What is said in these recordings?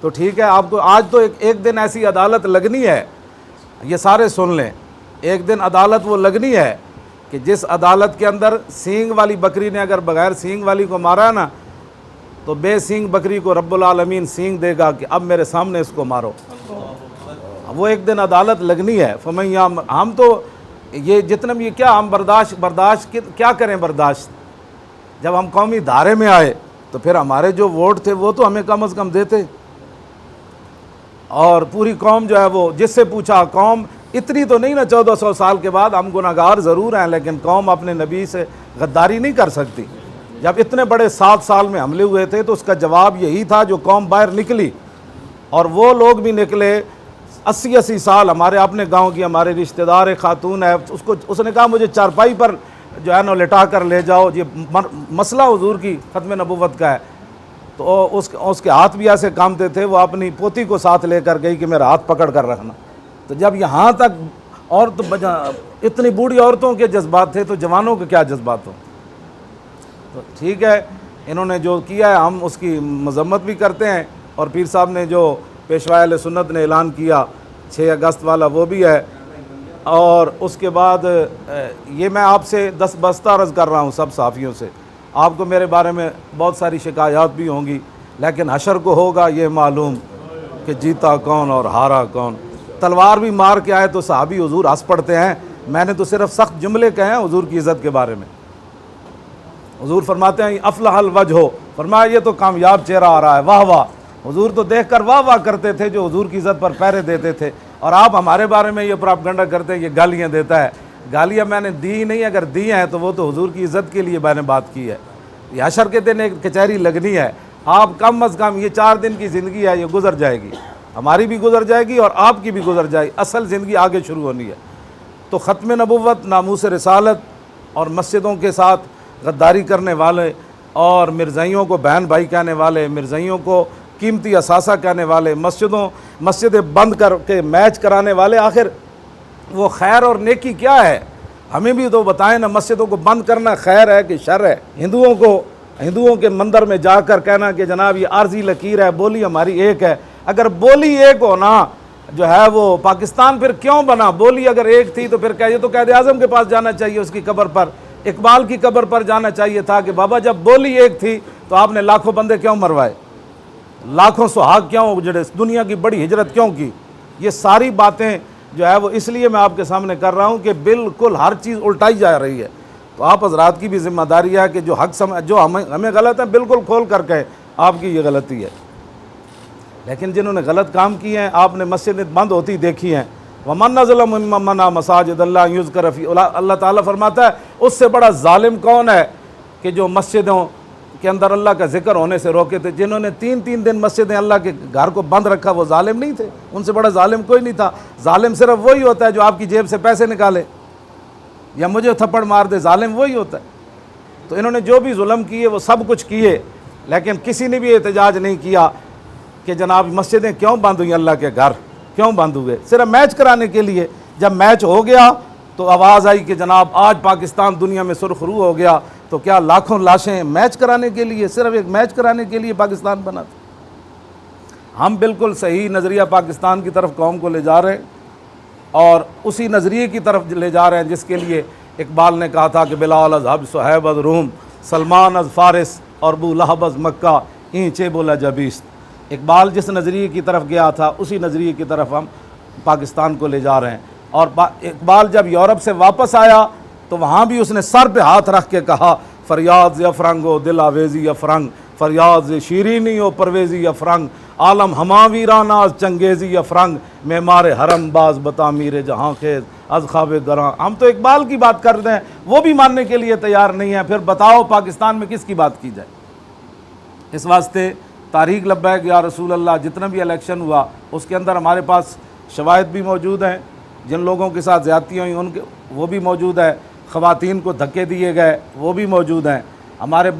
تو ٹھیک ہے، آپ کو آج تو ایک دن ایسی عدالت لگنی ہے، یہ سارے سن لیں، ایک دن عدالت وہ لگنی ہے کہ جس عدالت کے اندر سینگ والی بکری نے اگر بغیر سینگ والی کو مارا ہے نا، تو بے سینگ بکری کو رب العالمین سینگ دے گا کہ اب میرے سامنے اس کو مارو۔ وہ ایک دن عدالت لگنی ہے۔ ہم تو یہ جتنے بھی کیا ہم برداشت کیا کریں برداشت؟ جب ہم قومی دھارے میں آئے تو پھر ہمارے جو ووٹ تھے وہ تو ہمیں کم از کم دیتے، اور پوری قوم جو ہے وہ جس سے پوچھا، قوم اتنی تو نہیں نا 1400 سال کے بعد، ہم گناہگار ضرور ہیں لیکن قوم اپنے نبی سے غداری نہیں کر سکتی۔ جب اتنے بڑے 7 سال میں حملے ہوئے تھے تو اس کا جواب یہی تھا جو قوم باہر نکلی، اور وہ لوگ بھی نکلے 80 سال، ہمارے اپنے گاؤں کی ہمارے رشتہ دار ایک خاتون ہے، اس نے کہا مجھے چارپائی پر جو ہے نا لٹا کر لے جاؤ، یہ مسئلہ حضور کی ختم نبوت کا ہے، تو اس کے ہاتھ بھی ایسے کامتے تھے، وہ اپنی پوتی کو ساتھ لے کر گئی کہ میرا ہاتھ پکڑ کر رکھنا۔ تو جب یہاں تک اتنی بوڑھی عورتوں کے جذبات تھے تو جوانوں کے کیا جذبات ہوں؟ تو ٹھیک ہے، انہوں نے جو کیا ہے ہم اس کی مذمت بھی کرتے ہیں، اور پیر صاحب نے جو پیشوا اہل سنت نے اعلان کیا 6 اگست والا وہ بھی ہے۔ اور اس کے بعد یہ میں آپ سے دست بستہ عرض کر رہا ہوں سب صحافیوں سے، آپ کو میرے بارے میں بہت ساری شکایات بھی ہوں گی، لیکن حشر کو ہوگا یہ معلوم کہ جیتا کون اور ہارا کون۔ تلوار بھی مار کے آئے تو صحابی حضور ہنس پڑتے ہیں، میں نے تو صرف سخت جملے کہے ہیں حضور کی عزت کے بارے میں۔ حضور فرماتے ہیں افلح الوجہ، فرمایا یہ تو کامیاب چہرہ آ رہا ہے، واہ واہ۔ حضور تو دیکھ کر واہ واہ کرتے تھے جو حضور کی عزت پر پہرے دیتے تھے، اور آپ ہمارے بارے میں یہ پراپگنڈا کرتے ہیں، یہ گالیاں دیتا ہے۔ گالیاں میں نے دی نہیں، اگر دی ہیں تو وہ تو حضور کی عزت کے لیے میں نے بات کی ہے۔ یہ حشر کے دن ایک کچہری لگنی ہے، آپ کم از کم یہ 4 دن کی زندگی ہے، یہ گزر جائے گی، ہماری بھی گزر جائے گی اور آپ کی بھی گزر جائے گی، اصل زندگی آگے شروع ہونی ہے۔ تو ختم نبوت، ناموس رسالت اور مسجدوں کے ساتھ غداری کرنے والے اور مرزائیوں کو بہن بھائی کہنے والے، مرزائیوں کو قیمتی اثاثہ کہنے والے، مسجدیں بند کر کے میچ کرانے والے، آخر وہ خیر اور نیکی کیا ہے؟ ہمیں بھی تو بتائیں نا، مسجدوں کو بند کرنا خیر ہے کہ شر ہے؟ ہندوؤں کے مندر میں جا کر کہنا کہ جناب یہ عارضی لکیر ہے، بولی ہماری ایک ہے۔ اگر بولی ایک ہونا جو ہے وہ پاکستان پھر کیوں بنا؟ بولی اگر ایک تھی تو پھر یہ تو قائد اعظم کے پاس جانا چاہیے، اس کی قبر پر، اقبال کی قبر پر جانا چاہیے تھا کہ بابا جب بولی ایک تھی تو آپ نے لاکھوں بندے کیوں مروائے، لاکھوں سہاگ کیوں اجڑے، دنیا کی بڑی ہجرت کیوں کی؟ یہ ساری باتیں جو ہے وہ اس لیے میں آپ کے سامنے کر رہا ہوں کہ بالکل ہر چیز الٹائی جا رہی ہے۔ تو آپ حضرات کی بھی ذمہ داری ہے کہ جو حق جو ہمیں غلط ہے بالکل کھول کر کہے آپ کی یہ غلطی ہے۔ لیکن جنہوں نے غلط کام کیے ہیں، آپ نے مسجدیں بند ہوتی دیکھی ہیں، وَمَنْ أَظْلَمُ مِمَّن مَنَعَ مَسَاجِدَ اللَّهِ يُذْكَرَ فِيهَا، اللہ تعالیٰ فرماتا ہے اس سے بڑا ظالم کون ہے کہ جو مسجدوں کے اندر اللہ کا ذکر ہونے سے روکے تھے۔ جنہوں نے 3 دن مسجدیں اللہ کے گھر کو بند رکھا وہ ظالم نہیں تھے؟ ان سے بڑا ظالم کوئی نہیں تھا۔ ظالم صرف وہی ہوتا ہے جو آپ کی جیب سے پیسے نکالے یا مجھے تھپڑ مار دے، ظالم وہی ہوتا ہے۔ تو انہوں نے جو بھی ظلم کیے وہ سب کچھ کیے، لیکن کسی نے بھی احتجاج نہیں کیا کہ جناب مسجدیں کیوں بند ہوئیں، اللہ کے گھر کیوں بند ہوئے؟ صرف میچ کرانے کے لیے۔ جب میچ ہو گیا تو آواز آئی کہ جناب آج پاکستان دنیا میں سرخرو ہو گیا، تو کیا لاکھوں لاشیں میچ کرانے کے لیے، صرف ایک میچ کرانے کے لیے پاکستان بنا تھا؟ ہم بالکل صحیح نظریہ پاکستان کی طرف قوم کو لے جا رہے ہیں، اور اسی نظریے کی طرف لے جا رہے ہیں جس کے لیے اقبال نے کہا تھا کہ بلال از حبش صہیب از روم، سلمان از فارس اور ابو لہب از مکہ اینچے بولا جبیست۔ اقبال جس نظریے کی طرف گیا تھا اسی نظریے کی طرف ہم پاکستان کو لے جا رہے ہیں۔ اور اقبال جب یورپ سے واپس آیا تو وہاں بھی اس نے سر پہ ہاتھ رکھ کے کہا فریاد ز افرنگ و دل آویزی افرنگ، فریاد ز شیرینی و پرویزی افرنگ، عالم ہما ویران از چنگیزی افرنگ، معمار حرم باز بتعمیر جہاں خیز از خواب گراں۔ ہم تو اقبال کی بات کر رہے ہیں، وہ بھی ماننے کے لیے تیار نہیں ہے، پھر بتاؤ پاکستان میں کس کی بات کی جائے؟ اس واسطے تحریک لبیک یا رسول اللہ جتنا بھی الیکشن ہوا اس کے اندر ہمارے پاس شواہد بھی موجود ہیں، جن لوگوں کے ساتھ زیادتیاں ہوئیں ان کے وہ بھی موجود ہے، خواتین کو دھکے دیے گئے وہ بھی موجود ہیں، ہمارے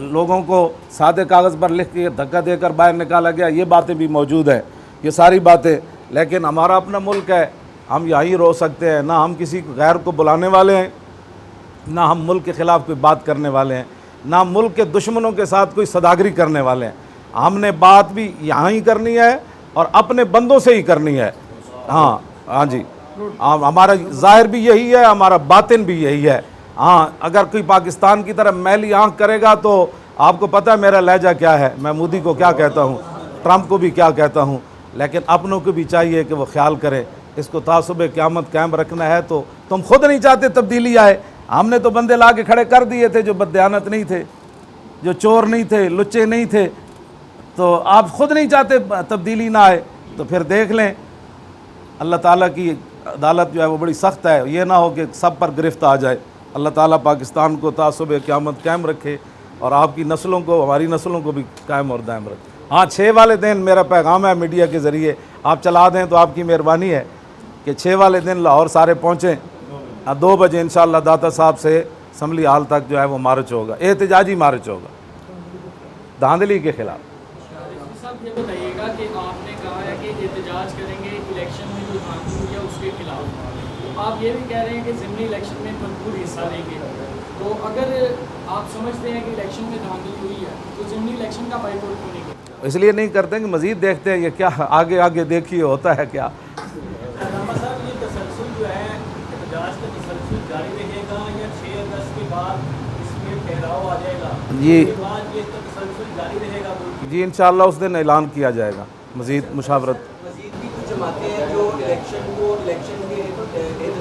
لوگوں کو سادے کاغذ پر لکھ کے دھکا دے کر باہر نکالا گیا، یہ باتیں بھی موجود ہیں، یہ ساری باتیں۔ لیکن ہمارا اپنا ملک ہے، ہم یہیں رو سکتے ہیں، نہ ہم کسی غیر کو بلانے والے ہیں، نہ ہم ملک کے خلاف کوئی بات کرنے والے ہیں، نہ ملک کے دشمنوں کے ساتھ کوئی صداگری کرنے والے ہیں۔ ہم نے بات بھی یہاں ہی کرنی ہے اور اپنے بندوں سے ہی کرنی ہے. ہاں جی, ہمارا ظاہر بھی یہی ہے, ہمارا باطن بھی یہی ہے. ہاں, اگر کوئی پاکستان کی طرف میلی آنکھ کرے گا تو آپ کو پتہ ہے میرا لہجہ کیا ہے, میں مودی کو کیا کہتا ہوں, ٹرمپ کو بھی کیا کہتا ہوں, لیکن اپنوں کو بھی چاہیے کہ وہ خیال کریں. اس کو تعصب قیامت قائم رکھنا ہے تو تم خود نہیں چاہتے تبدیلی آئے. ہم نے تو بندے لا کے کھڑے کر دیے تھے جو بددیانت نہیں تھے, جو چور نہیں تھے, لچے نہیں تھے, تو آپ خود نہیں چاہتے تبدیلی نہ آئے. تو پھر دیکھ لیں, اللہ تعالیٰ کی عدالت جو ہے وہ بڑی سخت ہے. یہ نہ ہو کہ سب پر گرفت آ جائے. اللہ تعالیٰ پاکستان کو تعصب قیامت قائم رکھے اور آپ کی نسلوں کو, ہماری نسلوں کو بھی قائم اور دائم رکھے. ہاں, 6 والے دن میرا پیغام ہے میڈیا کے ذریعے, آپ چلا دیں تو آپ کی مہربانی ہے کہ 6 والے دن لاہور سارے پہنچیں. 2 بجے انشاءاللہ داتا صاحب سے اسمبلی ہال تک جو ہے وہ مارچ ہوگا, احتجاجی مارچ ہوگا دھاندلی کے خلاف. صاحب یہ بتائیے گا کہ آپ نے کہا ہے کہ احتجاج کریں گے الیکشن میں جو دھاندلی ہوئی ہے اس کے خلاف, تو آپ یہ بھی کہہ رہے ہیں کہ ضمنی الیکشن میں بھرپور حصہ لیں گے. تو اگر آپ سمجھتے ہیں کہ الیکشن میں دھاندلی ہوئی ہے تو ضمنی الیکشن کا بائی کاٹ کیوں نہیں کرتے؟ اس لیے نہیں کرتے کہ مزید دیکھتے ہیں یہ کیا آگے آگے دیکھیے ہوتا ہے کیا. علامہ صاحب, یہ تسلسل جو ہے احتجاج کا تسلسل جاری رہے گا یا 6 اگست کے بعد اس میں ٹھہراؤ آ جائے گا؟ جی, اس کے بعد یہ تسلسل جاری رہے گا؟ جی انشاءاللہ اس دن اعلان کیا جائے گا مزید مشاورت. مزید بھی کچھ جماعتیں ہیں جو الیکشن کے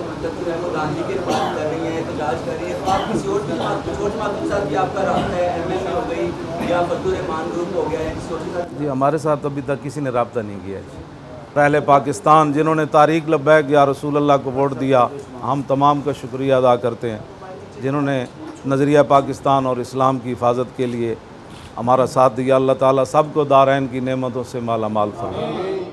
مطلب جو ہے وہ راندی کے بات کر رہی ہیں, احتجاج کر رہی ہیں. تو آپ کسی اور جماعت کے ساتھ بھی آپ کا رابطہ ہے, ایم ایل اے ہو گئی یا فضل الرحمان گروپ ہو گیا ہے, کسی اور کے ساتھ؟ جی ہمارے ساتھ ابھی تک کسی نے رابطہ نہیں کیا ہے. پہلے پاکستان جنہوں نے تحریک لبیک یا رسول اللہ کو ووٹ دیا, ہم تمام کا شکریہ ادا کرتے ہیں. جنہوں نے نظریہ پاکستان اور اسلام کی حفاظت کے لیے ہمارا ساتھ دیا, اللہ تعالیٰ سب کو دارین کی نعمتوں سے مالا مال فرمائے.